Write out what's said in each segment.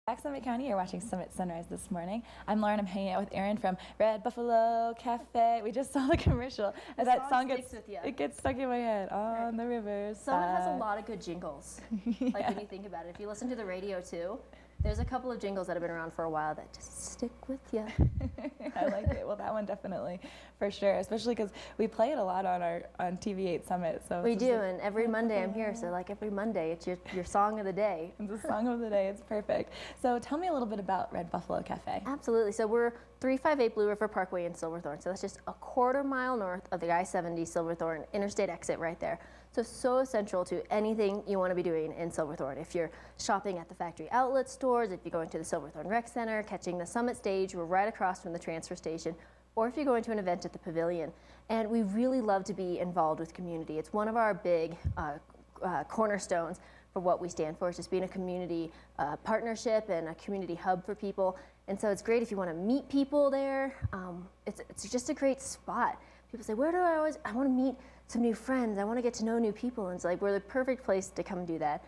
Back Summit County, you're watching Summit Sunrise this morning. I'm Lauren. I'm hanging out with Erin from Red Buffalo Cafe. We just saw the commercial, and that song gets stuck in my head. On the river. Summit has a lot of good jingles. Like when you think about it, if you listen to the radio too, there's a couple of jingles that have been around for a while that just stick with you. I like it. Well, that one definitely, for sure. Especially because we play it a lot on TV8 Summit. So we do, and every Monday I'm here. So like every Monday, it's your song of the day. It's the song of the day. It's perfect. So tell me a little bit about Red Buffalo Cafe. Absolutely. So we're 358 Blue River Parkway in Silverthorne. So that's just a quarter-mile north of the I-70 Silverthorne interstate exit right there. So essential to anything you want to be doing in Silverthorne. If you're shopping at the factory outlet stores, if you're going to the Silverthorne Rec Center, catching the Summit stage, we're right across from the transfer station, or if you're going to an event at the Pavilion. And we really love to be involved with community. It's one of our big cornerstones for what we stand for. It's just being a community partnership and a community hub for people. And so it's great if you want to meet people there. It's just a great spot. People say, where do I want to meet some new friends. I want to get to know new people. And it's like, we're the perfect place to come do that.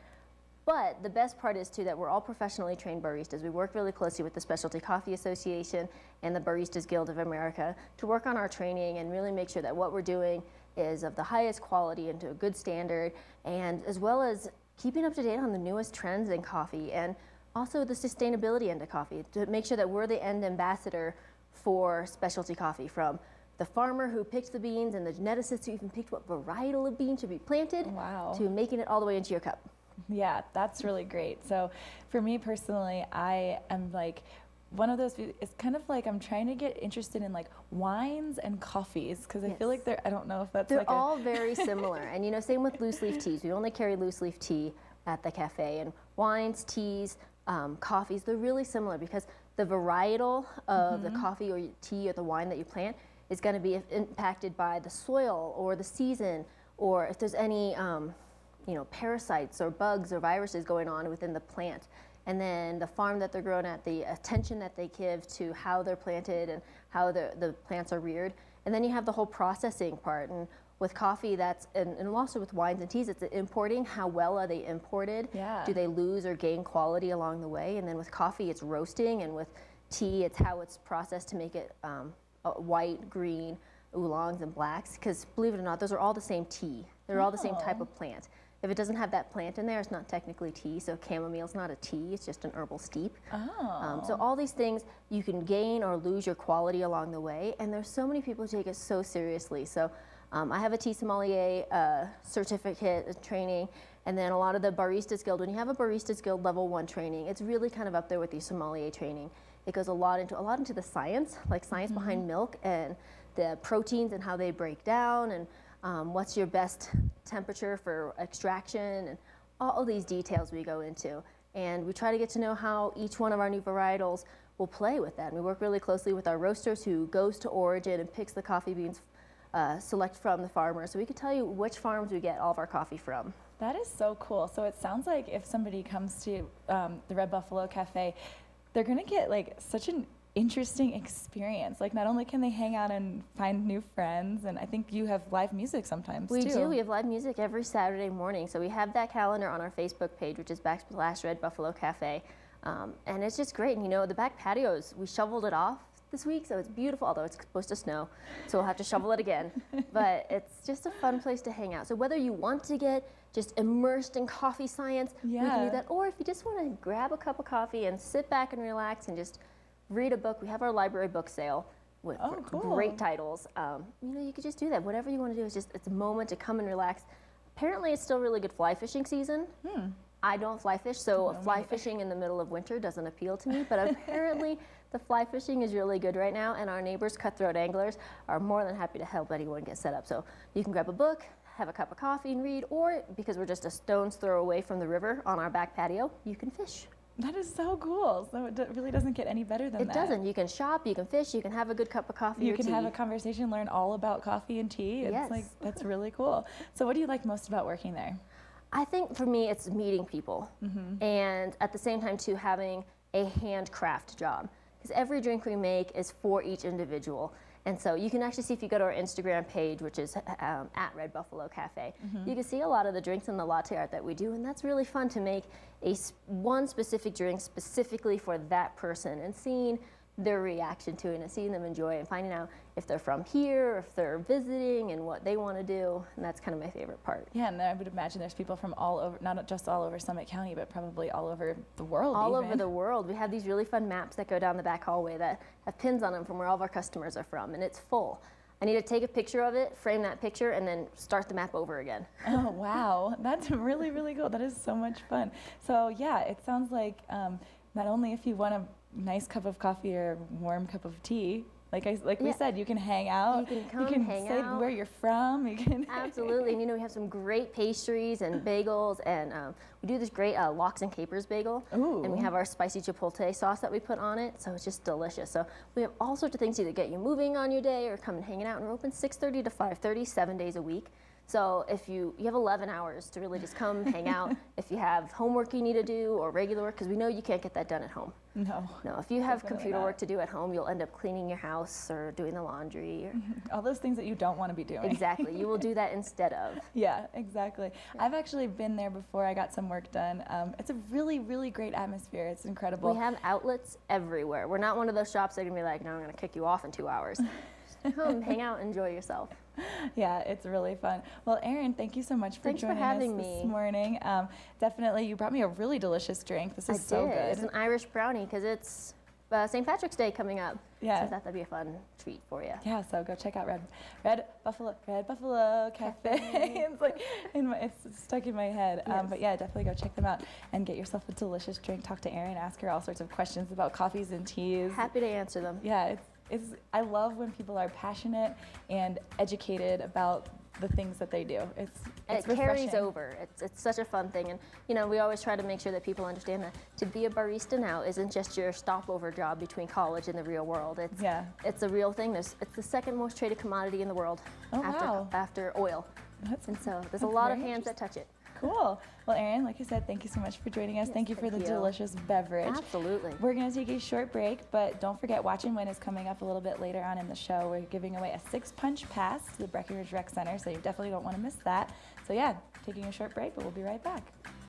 But the best part is too that we're all professionally trained baristas. We work really closely with the Specialty Coffee Association and the Baristas Guild of America to work on our training and really make sure that what we're doing is of the highest quality and to a good standard, and as well as keeping up to date on the newest trends in coffee and also the sustainability end of coffee to make sure that we're the end ambassador for specialty coffee, from the farmer who picked the beans and the geneticist who even picked what varietal of bean should be planted, wow, to making it all the way into your cup. Yeah, that's really great. So for me personally, I am like one of those, it's kind of like I'm trying to get interested in like wines and coffees, because I feel like I don't know if that's they're like all very similar. And you know, same with loose leaf teas. We only carry loose leaf tea at the cafe, and wines, teas, coffees, they're really similar because the varietal of the coffee or tea or the wine that you plant is going to be impacted by the soil or the season, or if there's any parasites or bugs or viruses going on within the plant. And then the farm that they're grown at, the attention that they give to how they're planted and how the plants are reared. And then you have the whole processing part. And with coffee, and also with wines and teas, it's importing. How well are they imported? Yeah. Do they lose or gain quality along the way? And then with coffee, it's roasting. And with tea, it's how it's processed to make it white, green, oolongs, and blacks. Because believe it or not, those are all the same tea. They're all the same type of plant. If it doesn't have that plant in there, it's not technically tea. So chamomile's not a tea, it's just an herbal steep. So all these things, you can gain or lose your quality along the way. And there's so many people who take it so seriously. So I have a tea sommelier certificate training, and then a lot of the Baristas Guild. When you have a Baristas Guild level 1 training, it's really kind of up there with the sommelier training. It goes a lot into the science, like science behind milk and the proteins and how they break down, and what's your best temperature for extraction, and all these details we go into. And we try to get to know how each one of our new varietals will play with that. And we work really closely with our roasters who goes to origin and picks the coffee beans select from the farmer. So we can tell you which farms we get all of our coffee from. That is so cool. So it sounds like if somebody comes to the Red Buffalo Cafe, they're going to get like such an interesting experience. Like not only can they hang out and find new friends, and I think you have live music sometimes we too. We do. We have live music every Saturday morning. So we have that calendar on our Facebook page, which is /Red Buffalo Cafe. And it's just great. And you know, the back patios, we shoveled it off this week, so it's beautiful, although it's supposed to snow, so we'll have to shovel it again. But it's just a fun place to hang out. So whether you want to get just immersed in coffee science, we can do that. Or if you just want to grab a cup of coffee and sit back and relax and just read a book, we have our library book sale with great titles. You could just do that. Whatever you want to do, it's a moment to come and relax. Apparently, it's still really good fly fishing season. I don't fly fish, so fly fishing in the middle of winter doesn't appeal to me, but apparently the fly fishing is really good right now, and our neighbors, Cutthroat Anglers, are more than happy to help anyone get set up. So you can grab a book, have a cup of coffee and read, or because we're just a stone's throw away from the river on our back patio, you can fish. That is so cool. So it really doesn't get any better than that. It doesn't. You can shop, you can fish, you can have a good cup of coffee or tea. You can have a conversation, learn all about coffee and tea. It's like, that's really cool. So what do you like most about working there? I think for me, it's meeting people. And at the same time, too, having a handcraft job. Because every drink we make is for each individual. And so you can actually see if you go to our Instagram page, which is at Red Buffalo Cafe, you can see a lot of the drinks and the latte art that we do, and that's really fun to make one specific drink specifically for that person and seeing their reaction to it and seeing them enjoy it and finding out if they're from here, or if they're visiting and what they want to do. And that's kind of my favorite part. Yeah, and I would imagine there's people from all over, not just all over Summit County, but probably all over the world. All over the world. We have these really fun maps that go down the back hallway that have pins on them from where all of our customers are from, and it's full. I need to take a picture of it, frame that picture, and then start the map over again. Oh, wow. That's really, really cool. That is so much fun. So, yeah, it sounds like not only if you want a nice cup of coffee or a warm cup of tea, we said, you can hang out. You can hang say out. Where you're from. You can Absolutely. And, we have some great pastries and bagels, and we do this great lox and capers bagel. Ooh. And we have our spicy chipotle sauce that we put on it, so it's just delicious. So we have all sorts of things to either get you moving on your day or come and hanging out. And we're open 6:30 to 5:30, 7 days a week. So if you have 11 hours to really just come hang out. If you have homework you need to do or regular work, because we know you can't get that done at home. No. No, if you have Definitely computer not. work to do at home, you'll end up cleaning your house or doing the laundry. All those things that you don't want to be doing. Exactly. You will do that instead of. Yeah, exactly. I've actually been there before. I got some work done. It's a really, really great atmosphere. It's incredible. We have outlets everywhere. We're not one of those shops that are going to be like, no, I'm going to kick you off in 2 hours. Just come, hang out, enjoy yourself. Yeah, it's really fun. Well, Erin, thank you so much for Thanks for joining having us me. this morning. Definitely, you brought me a really delicious drink. This is so good. It's an Irish brownie because it's St. Patrick's Day coming up. Yeah. So I thought that'd be a fun treat for you. Yeah, so go check out Red Buffalo Cafe. It's stuck in my head. Yes. But yeah, definitely go check them out and get yourself a delicious drink. Talk to Erin, ask her all sorts of questions about coffees and teas. Happy to answer them. Yeah, I love when people are passionate and educated about the things that they do. It's It carries refreshing. over. It's such a fun thing. And, we always try to make sure that people understand that to be a barista now isn't just your stopover job between college and the real world. It's a real thing. It's the second most traded commodity in the world Oh, wow. after oil. That's And so there's a That's lot of very hands that touch it. cool. Well, Erin, like I said, thank you so much for joining us. Yes, thank you for the thank you. delicious beverage. Absolutely. We're going to take a short break, but don't forget, Watch and Win is coming up a little bit later on in the show. We're giving away a 6-punch pass to the Breckenridge Rec Center, so you definitely don't want to miss that. So yeah, taking a short break, but we'll be right back.